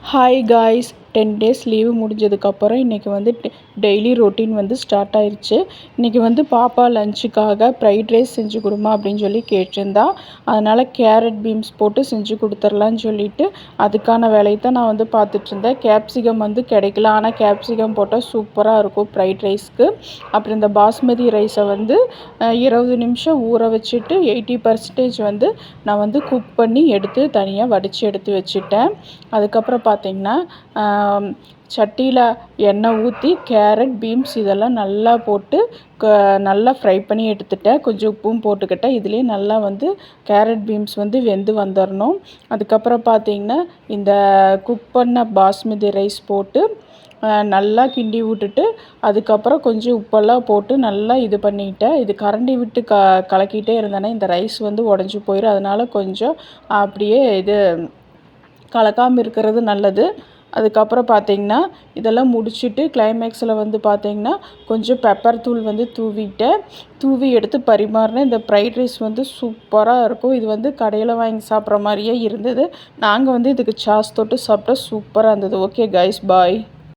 Hi guys, 10 days leave முடிஞ்சதுக்கப்புறம் இன்றைக்கி வந்து டெய்லி ரொட்டீன் வந்து ஸ்டார்ட் ஆயிடுச்சு. இன்றைக்கி வந்து பாப்பா லஞ்சுக்காக ஃப்ரைட் ரைஸ் செஞ்சு கொடுமா அப்படின்னு சொல்லி கேட்டிருந்தா. அதனால் கேரட் பீன்ஸ் போட்டு செஞ்சு கொடுத்துர்லான்னு சொல்லிவிட்டு அதுக்கான வேலையை தான் நான் வந்து பார்த்துட்ருந்தேன். கேப்சிகம் வந்து கிடைக்கல, ஆனால் கேப்சிகம் போட்டால் சூப்பராக இருக்கும் ஃப்ரைட் ரைஸ்க்கு. அப்புறம் இந்த பாஸ்மதி ரைஸை வந்து 20 நிமிஷம் ஊற வச்சுட்டு 80% வந்து நான் வந்து குக் பண்ணி எடுத்து தனியாக வடித்து எடுத்து வச்சுட்டேன். அதுக்கப்புறம் பார்த்திங்கன்னா சட்டியில் எண்ணெய் ஊற்றி கேரட் பீன்ஸ் இதெல்லாம் நல்லா போட்டு நல்லா ஃப்ரை பண்ணி எடுத்துட்டேன். கொஞ்சம் உப்பும் போட்டுக்கிட்டேன். இதுலேயே நல்லா வந்து கேரட் பீன்ஸ் வந்து வெந்து வந்துடணும். அதுக்கப்புறம் பார்த்திங்கன்னா இந்த குக் பண்ண பாஸ்மதி ரைஸ் போட்டு நல்லா கிண்டி விட்டுட்டு அதுக்கப்புறம் கொஞ்சம் உப்பெல்லாம் போட்டு நல்லா இது பண்ணிக்கிட்டேன். இது கரண்டி விட்டு கலக்கிட்டே இருந்தேன்னா இந்த ரைஸ் வந்து உடஞ்சி போயிடும். அதனால் கொஞ்சம் அப்படியே இது கலக்காமல் இருக்கிறது நல்லது. அதுக்கப்புறம் பார்த்திங்கன்னா இதெல்லாம் முடிச்சுட்டு கிளைமேக்ஸில் வந்து பார்த்திங்கன்னா கொஞ்சம் பெப்பர் தூள் வந்து தூவி எடுத்து பரிமாறினேன். இந்த ஃப்ரைட் ரைஸ் வந்து சூப்பராக இருக்கும். இது வந்து கடையில் வாங்கி சாப்பிட்ற மாதிரியே இருந்தது. நாங்கள் வந்து இதுக்கு சாஸ் தொட்டு சாப்பிட்டா சூப்பராக இருந்தது. ஓகே கைஸ், பாய்.